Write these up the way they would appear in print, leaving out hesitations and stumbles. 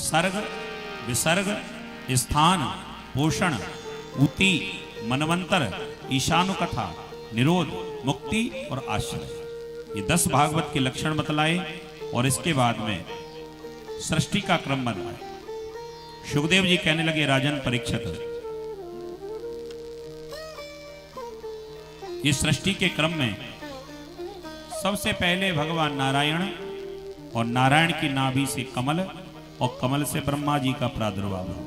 सर्ग, विसर्ग, स्थान, पोषण, ऊती, मनवंतर, ईशानुकथा, निरोध, मुक्ति और आश्रय, ये 10 भागवत के लक्षण बतलाए और इसके बाद में सृष्टि का क्रम बताया। सुखदेव जी कहने लगे, राजन परीक्षित, इस सृष्टि के क्रम में सबसे पहले भगवान नारायण और नारायण की नाभि से कमल और कमल से ब्रह्मा जी का प्रादुर्भाव हुआ।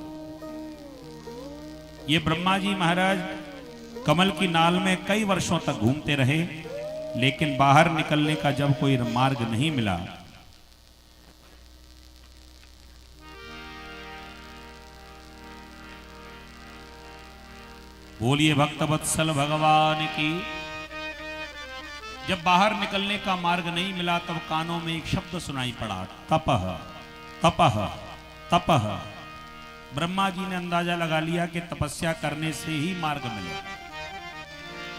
ये ब्रह्मा जी महाराज कमल की नाल में कई वर्षों तक घूमते रहे, लेकिन बाहर निकलने का जब कोई मार्ग नहीं मिला, बोलिए भक्त वत्सल भगवान की। जब बाहर निकलने का मार्ग नहीं मिला तब कानों में एक शब्द सुनाई पड़ा, तपह तपह तपह। ब्रह्मा जी ने अंदाजा लगा लिया कि तपस्या करने से ही मार्ग मिले।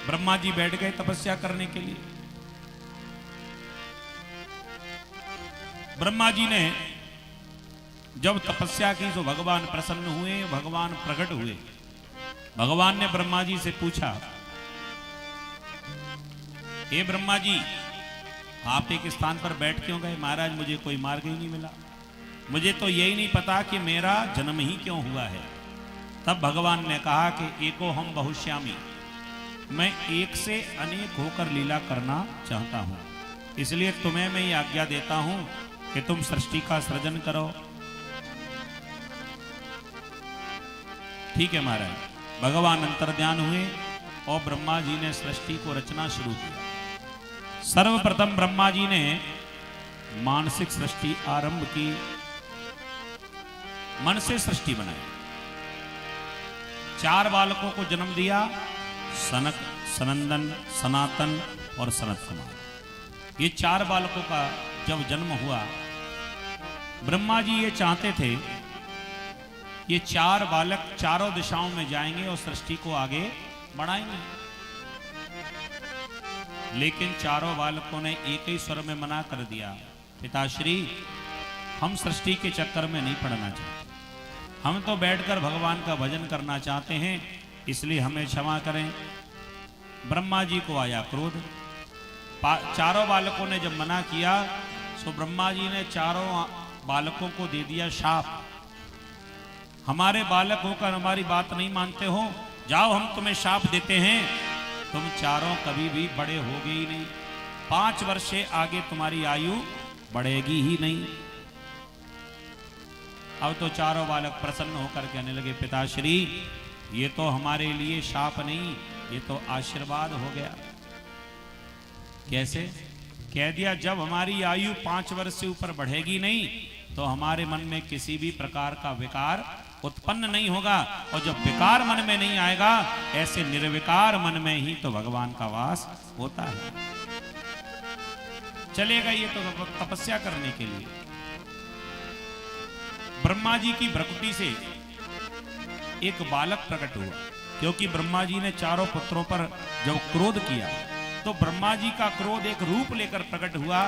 ब्रह्मा जी बैठ गए तपस्या करने के लिए। ब्रह्मा जी ने जब तपस्या की तो भगवान प्रसन्न हुए, भगवान प्रकट हुए। भगवान ने ब्रह्मा जी से पूछा, हे ब्रह्मा जी, आप एक स्थान पर बैठ क्यों गए? महाराज मुझे कोई मार्ग ही नहीं मिला, मुझे तो यही नहीं पता कि मेरा जन्म ही क्यों हुआ है। तब भगवान ने कहा कि एको हम बहुश्यामी, मैं एक से अनेक होकर लीला करना चाहता हूं, इसलिए तुम्हें मैं ये आज्ञा देता हूं कि तुम सृष्टि का सृजन करो। ठीक है महाराज। भगवान अंतर्ध्यान हुए और ब्रह्मा जी ने सृष्टि को रचना शुरू किया। सर्वप्रथम ब्रह्मा जी ने मानसिक सृष्टि आरंभ की, मन से सृष्टि बनाई। 4 बालकों को जन्म दिया, सनक, सनंदन, सनातन और सनत कुमार। ये 4 बालकों का जब जन्म हुआ, ब्रह्मा जी ये चाहते थे ये 4 बालक चारों दिशाओं में जाएंगे और सृष्टि को आगे बढ़ाएंगे, लेकिन चारों बालकों ने एक ही स्वर में मना कर दिया, पिताश्री हम सृष्टि के चक्कर में नहीं पड़ना चाहते, हम तो बैठकर भगवान का भजन करना चाहते हैं, इसलिए हमें क्षमा करें। ब्रह्मा जी को आया क्रोध। चारों बालकों ने जब मना किया तो ब्रह्मा जी ने चारों बालकों को दे दिया शाप, हमारे बालक होकर हमारी बात नहीं मानते हो, जाओ हम तुम्हें शाप देते हैं, तुम चारों कभी भी बड़े होगे ही नहीं, 5 वर्ष से आगे तुम्हारी आयु बढ़ेगी ही नहीं। अब तो चारों बालक प्रसन्न होकर कहने लगे, पिताश्री ये तो हमारे लिए शाप नहीं, ये तो आशीर्वाद हो गया। कैसे? कह दिया, जब हमारी आयु 5 वर्ष से ऊपर बढ़ेगी नहीं तो हमारे मन में किसी भी प्रकार का विकार उत्पन्न नहीं होगा, और जब विकार मन में नहीं आएगा, ऐसे निर्विकार मन में ही तो भगवान का वास होता है। चलेगा ये तो तपस्या करने के लिए। ब्रह्मा जी की भ्रकुटी से एक बालक प्रकट हुआ, क्योंकि ब्रह्मा जी ने चारों पुत्रों पर जब क्रोध किया तो ब्रह्मा जी का क्रोध एक रूप लेकर प्रकट हुआ,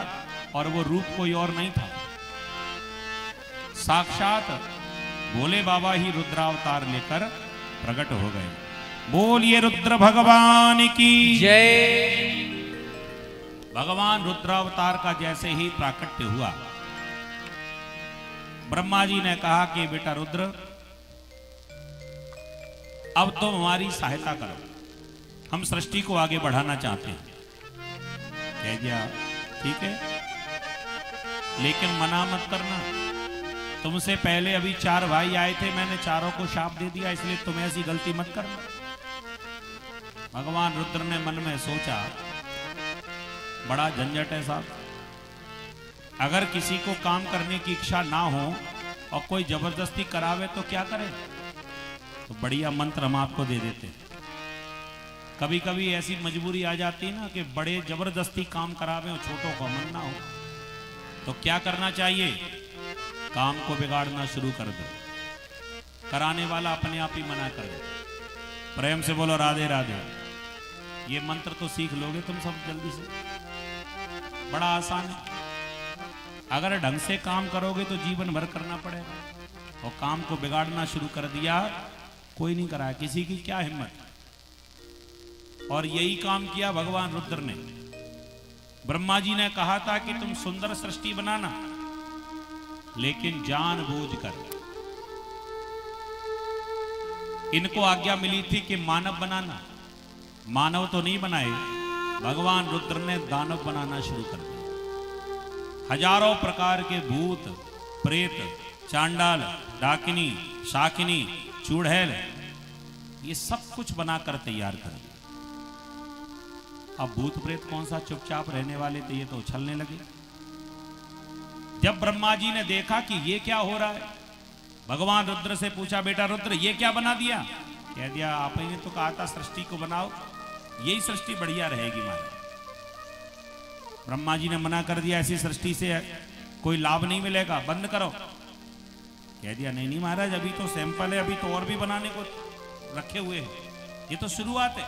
और वो रूप कोई और नहीं था, साक्षात भोले बाबा ही रुद्रावतार लेकर प्रकट हो गए। बोलिए रुद्र भगवान की जय। भगवान रुद्रावतार का जैसे ही प्राकट्य हुआ, ब्रह्मा जी ने कहा कि बेटा रुद्र, अब तो हमारी सहायता करो, हम सृष्टि को आगे बढ़ाना चाहते हैं। कह दिया ठीक है, लेकिन मना मत करना, तुमसे पहले अभी 4 भाई आए थे, मैंने चारों को शाप दे दिया, इसलिए तुम ऐसी गलती मत करना। भगवान रुद्र ने मन में सोचा, बड़ा झंझट है साहब, अगर किसी को काम करने की इच्छा ना हो और कोई जबरदस्ती करावे तो क्या करें? तो बढ़िया मंत्र हम आपको दे देते। कभी कभी ऐसी मजबूरी आ जाती है ना कि बड़े जबरदस्ती काम करावे और छोटों को मन ना हो, तो क्या करना चाहिए? काम को बिगाड़ना शुरू कर दो, कराने वाला अपने आप ही मना कर दे। प्रेम से बोलो राधे राधे। ये मंत्र तो सीख लोगे तुम सब जल्दी से, बड़ा आसान है। अगर ढंग से काम करोगे तो जीवन भर करना पड़ेगा। और काम को बिगाड़ना शुरू कर दिया। कोई नहीं कराया, किसी की क्या हिम्मत। और यही काम किया भगवान रुद्र ने। ब्रह्मा जी ने कहा था कि तुम सुंदर सृष्टि बनाना, लेकिन जानबूझकर इनको आज्ञा मिली थी कि मानव बनाना। मानव तो नहीं बनाए, भगवान रुद्र ने दानव बनाना शुरू कर दिया। हजारों प्रकार के भूत, प्रेत, चांडाल, डाकिनी, शाकिनी, चूड़ैल, ये सब कुछ बनाकर तैयार कर दिया। अब भूत प्रेत कौन सा चुपचाप रहने वाले थे, ये तो उछलने लगे। जब ब्रह्मा जी ने देखा कि ये क्या हो रहा है, भगवान रुद्र से पूछा, बेटा रुद्र ये क्या बना दिया? कह दिया, आप ही ने तो कहा था सृष्टि को बनाओ, यही सृष्टि बढ़िया रहेगी हमारी। ब्रह्मा जी ने मना कर दिया, ऐसी सृष्टि से कोई लाभ नहीं मिलेगा, बंद करो। कह दिया, नहीं नहीं महाराज, अभी तो सैंपल है, अभी तो और भी बनाने को रखे हुए हैं, ये तो शुरुआत है।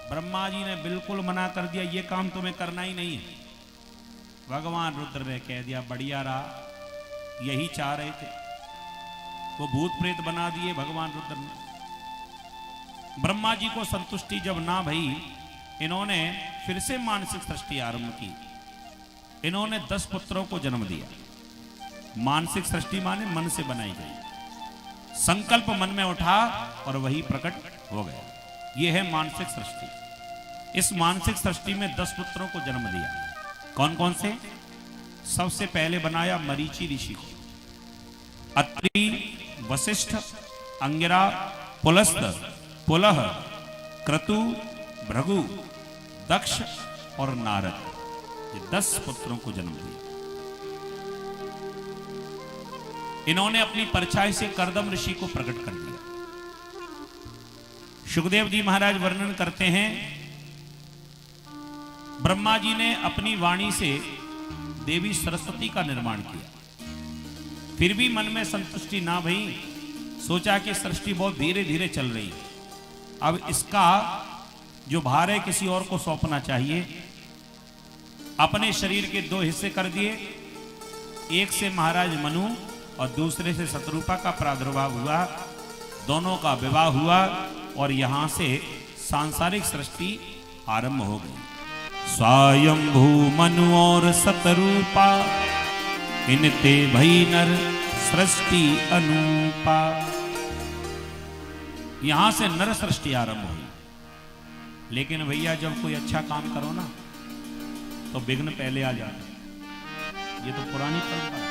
ब्रह्मा जी ने बिल्कुल मना कर दिया, ये काम तुम्हें करना ही नहीं है। भगवान रुद्र ने कह दिया, बढ़िया रहा, यही चाह रहे थे। वो भूत प्रेत बना दिए भगवान रुद्र ने। ब्रह्मा जी को संतुष्टि जब ना भई, इन्होंने फिर से मानसिक सृष्टि आरंभ की। इन्होंने 10 पुत्रों को जन्म दिया। मानसिक सृष्टि माने मन से बनाई गई, संकल्प मन में उठा और वही प्रकट हो गया। यह है मानसिक सृष्टि। इस मानसिक सृष्टि में 10 पुत्रों को जन्म दिया। कौन कौन से? सबसे पहले बनाया मरीचि ऋषि को। अत्रि, वशिष्ठ, अंगिरा, पुलस्त, पुलह, क्रतु, भृगु, दक्ष और नारद, ये 10 पुत्रों को जन्म दिया। इन्होंने अपनी परछाई से कर्दम ऋषि को प्रकट कर दिया। सुखदेव जी महाराज वर्णन करते हैं, ब्रह्मा जी ने अपनी वाणी से देवी सरस्वती का निर्माण किया। फिर भी मन में संतुष्टि ना भई, सोचा कि सृष्टि बहुत धीरे धीरे चल रही है, अब इसका जो भार है किसी और को सौंपना चाहिए। अपने शरीर के 2 हिस्से कर दिए, एक से महाराज मनु और दूसरे से शतरूपा का प्रादुर्भाव हुआ। दोनों का विवाह हुआ और यहां से सांसारिक सृष्टि आरंभ हो गई। स्वयंभू मनु और शतरूपा, इनते भई नर सृष्टि अनूपा। यहां से नर सृष्टि आरंभ हुई। लेकिन भैया जब कोई अच्छा काम करो ना तो विघ्न पहले आ जाता। ये तो पुरानी परंपरा।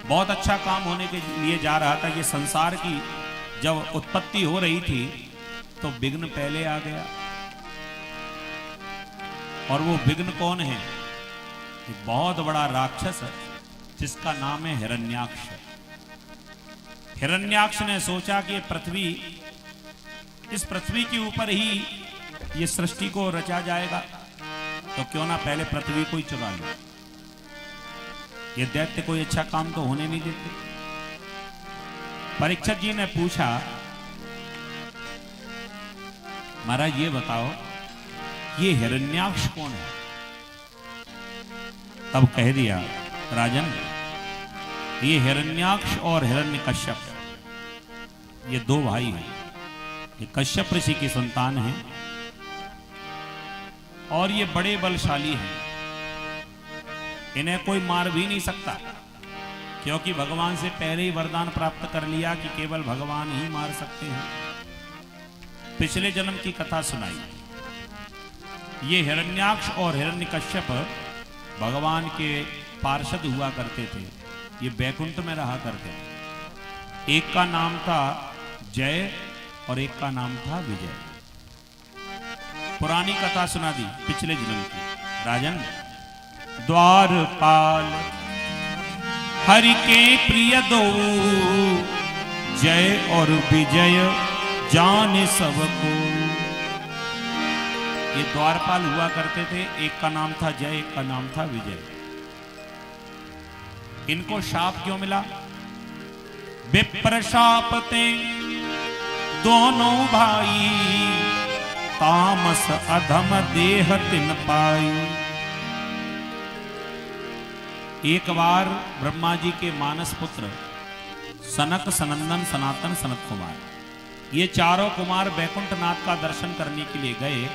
बहुत अच्छा काम होने के लिए जा रहा था, ये संसार की जब उत्पत्ति हो रही थी तो विघ्न पहले आ गया। और वो विघ्न कौन है? एक बहुत बड़ा राक्षस है जिसका नाम है हिरण्याक्ष। हिरण्याक्ष ने सोचा कि पृथ्वी, इस पृथ्वी के ऊपर ही ये सृष्टि को रचा जाएगा, तो क्यों ना पहले पृथ्वी को ही चुरा लो। ये दैत्य कोई अच्छा काम तो होने नहीं देते। परीक्षित जी ने पूछा, महाराज ये बताओ ये हिरण्याक्ष कौन है? तब कह दिया, राजन ये हिरण्याक्ष और हिरण्यकश्यप, ये 2 भाई हैं। ये कश्यप ऋषि की संतान हैं और ये बड़े बलशाली हैं। इन्हें कोई मार भी नहीं सकता, क्योंकि भगवान से पहले ही वरदान प्राप्त कर लिया कि केवल भगवान ही मार सकते हैं। पिछले जन्म की कथा सुनाई। ये हिरण्याक्ष और हिरण्यकश्यप भगवान के पार्षद हुआ करते थे। ये बैकुंठ में रहा करते थे। एक का नाम था जय और एक का नाम था विजय। पुरानी कथा सुना दी पिछले जन्म की। राजन, द्वारपाल हरि के प्रिय 2, जय और विजय जाने सबको। ये द्वारपाल हुआ करते थे। एक का नाम था जय, एक का नाम था विजय। इनको शाप क्यों मिला? विप्र शापते दोनों भाई, तामस अधम देह तिन पाई। एक बार ब्रह्मा जी के मानस पुत्र सनक, सनंदन, सनातन, सनत कुमार, ये चारों कुमार बैकुंठनाथ का दर्शन करने के लिए गए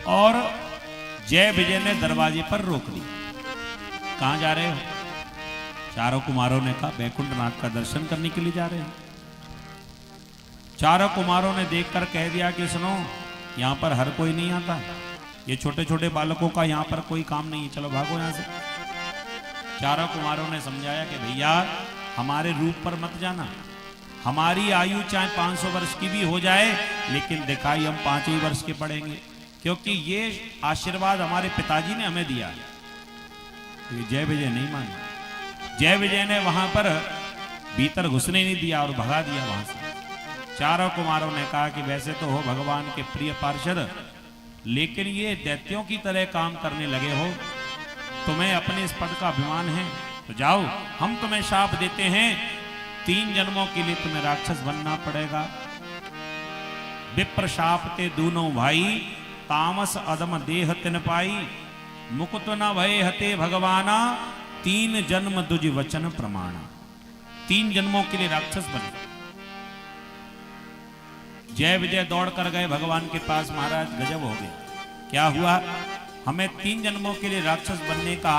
और जय विजय ने दरवाजे पर रोक ली। कहां जा रहे हो? चारों कुमारों ने कहा बैकुंठनाथ का दर्शन करने के लिए जा रहे हैं। चारों कुमारों ने देखकर कह दिया कि सुनो, यहां पर हर कोई नहीं आता, ये छोटे छोटे बालकों का यहां पर कोई काम नहीं है, चलो भागो यहां से। चारों कुमारों ने समझाया कि भैया हमारे रूप पर मत जाना, हमारी आयु चाहे 500 वर्ष की भी हो जाए लेकिन दिखाई हम 5 ही वर्ष के पड़ेंगे, क्योंकि ये आशीर्वाद हमारे पिताजी ने हमें दिया। तो जय विजय नहीं माना। जय विजय ने वहां पर भीतर घुसने नहीं दिया और भगा दिया वहां से। चारों कुमारों ने कहा कि वैसे तो हो भगवान के प्रिय पार्षद, लेकिन ये दैत्यों की तरह काम करने लगे हो, तुम्हें अपने इस पद का अभिमान है तो जाओ, हम तुम्हें शाप देते हैं, 3 जन्मों के लिए तुम्हें राक्षस बनना पड़ेगा। विप्र शाप ते दूनों भाई, तामस अदम देह तिन पाई, मुकुत न भय हते भगवाना, 3 जन्म दुज वचन प्रमाणा। 3 जन्मों के लिए राक्षस बने। जय विजय दौड़ कर गए भगवान के पास। महाराज गजब हो गया, क्या हुआ? हमें 3 जन्मों के लिए राक्षस बनने का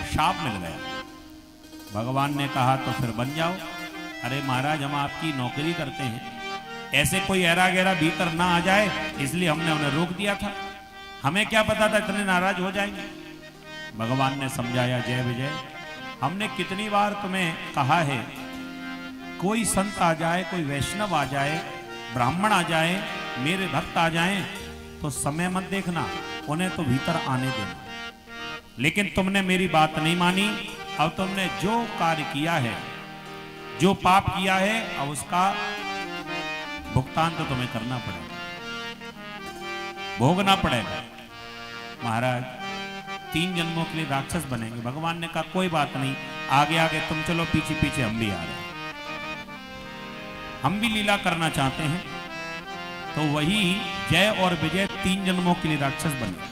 शाप मिल गया। भगवान ने कहा तो फिर बन जाओ। अरे महाराज हम आपकी नौकरी करते हैं, ऐसे कोई ऐरा गहरा भीतर ना आ जाए इसलिए हमने उन्हें रोक दिया था, हमें क्या पता था इतने नाराज हो जाएंगे। भगवान ने समझाया, जय विजय हमने कितनी बार तुम्हें कहा है, कोई संत आ जाए, कोई वैष्णव आ जाए, ब्राह्मण आ जाए, मेरे भक्त आ जाएं, तो समय मत देखना, उन्हें तो भीतर आने देना। लेकिन तुमने मेरी बात नहीं मानी। अब तुमने जो कार्य किया है, जो पाप किया है, अब उसका भुगतान तो तुम्हें करना पड़ेगा, भोगना पड़ेगा। महाराज 3 जन्मों के लिए राक्षस बनेंगे। भगवान ने कहा कोई बात नहीं, आगे आगे तुम चलो, पीछे पीछे हम भी आ रहे हैं, हम भी लीला करना चाहते हैं। तो वही जय और विजय 3 जन्मों के लिए राक्षस बने।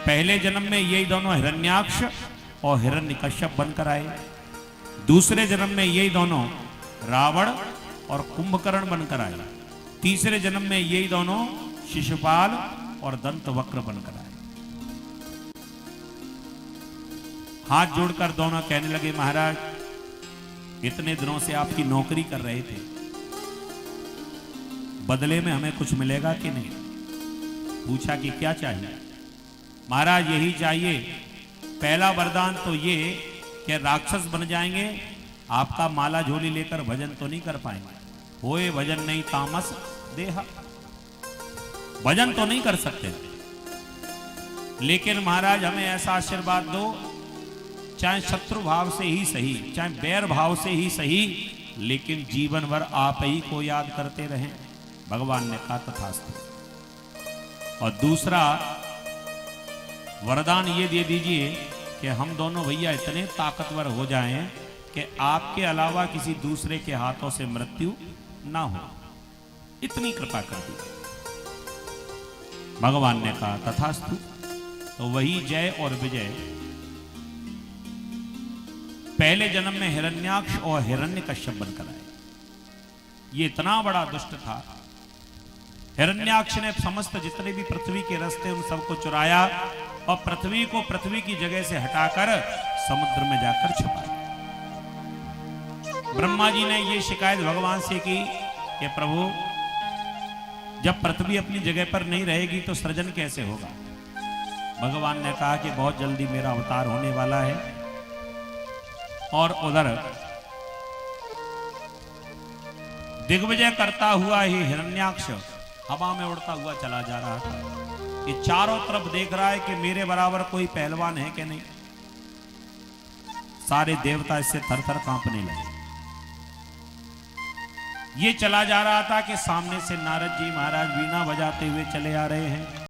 पहले जन्म में यही दोनों हिरण्याक्ष और हिरण्यकश्यप बनकर आए। दूसरे जन्म में यही दोनों रावण और कुंभकर्ण बनकर आए। तीसरे जन्म में यही दोनों शिशुपाल और दंतवक्र बनकर आए। हाथ जोड़कर दोनों कहने लगे, महाराज इतने दिनों से आपकी नौकरी कर रहे थे, बदले में हमें कुछ मिलेगा कि नहीं? पूछा कि क्या चाहिए? महाराज यही चाहिए, पहला वरदान तो ये कि राक्षस बन जाएंगे, आपका माला झोली लेकर भजन तो नहीं कर पाएंगे, होए भजन नहीं तामस देहा, भजन तो नहीं कर सकते। लेकिन महाराज हमें ऐसा आशीर्वाद दो, चाहे शत्रु भाव से ही सही, चाहे बैर भाव से ही सही, लेकिन जीवन भर आप ही को याद करते रहें। भगवान ने कहा तथास्तु। और दूसरा वरदान ये दे दीजिए कि हम दोनों भैया इतने ताकतवर हो जाएं कि आपके अलावा किसी दूसरे के हाथों से मृत्यु ना हो, इतनी कृपा कर दी। भगवान ने कहा तथास्तु। तो वही जय और विजय पहले जन्म में हिरण्याक्ष और हिरण्यकश्यप बनकर आए। ये इतना बड़ा दुष्ट था, हिरण्याक्ष ने समस्त जितने भी पृथ्वी के रास्ते उन सबको चुराया और पृथ्वी को पृथ्वी की जगह से हटाकर समुद्र में जाकर छुपाया। ब्रह्मा जी ने ये शिकायत भगवान से की कि प्रभु जब पृथ्वी अपनी जगह पर नहीं रहेगी तो सृजन कैसे होगा? भगवान ने कहा कि बहुत जल्दी मेरा अवतार होने वाला है। और उधर दिग्विजय करता हुआ ही हिरण्याक्ष हवा में उड़ता हुआ चला जा रहा था। ये चारों तरफ देख रहा है कि मेरे बराबर कोई पहलवान है कि नहीं। सारे देवता इससे थर थर कांपने लगे। ये चला जा रहा था कि सामने से नारद जी महाराज वीणा बजाते हुए चले आ रहे हैं।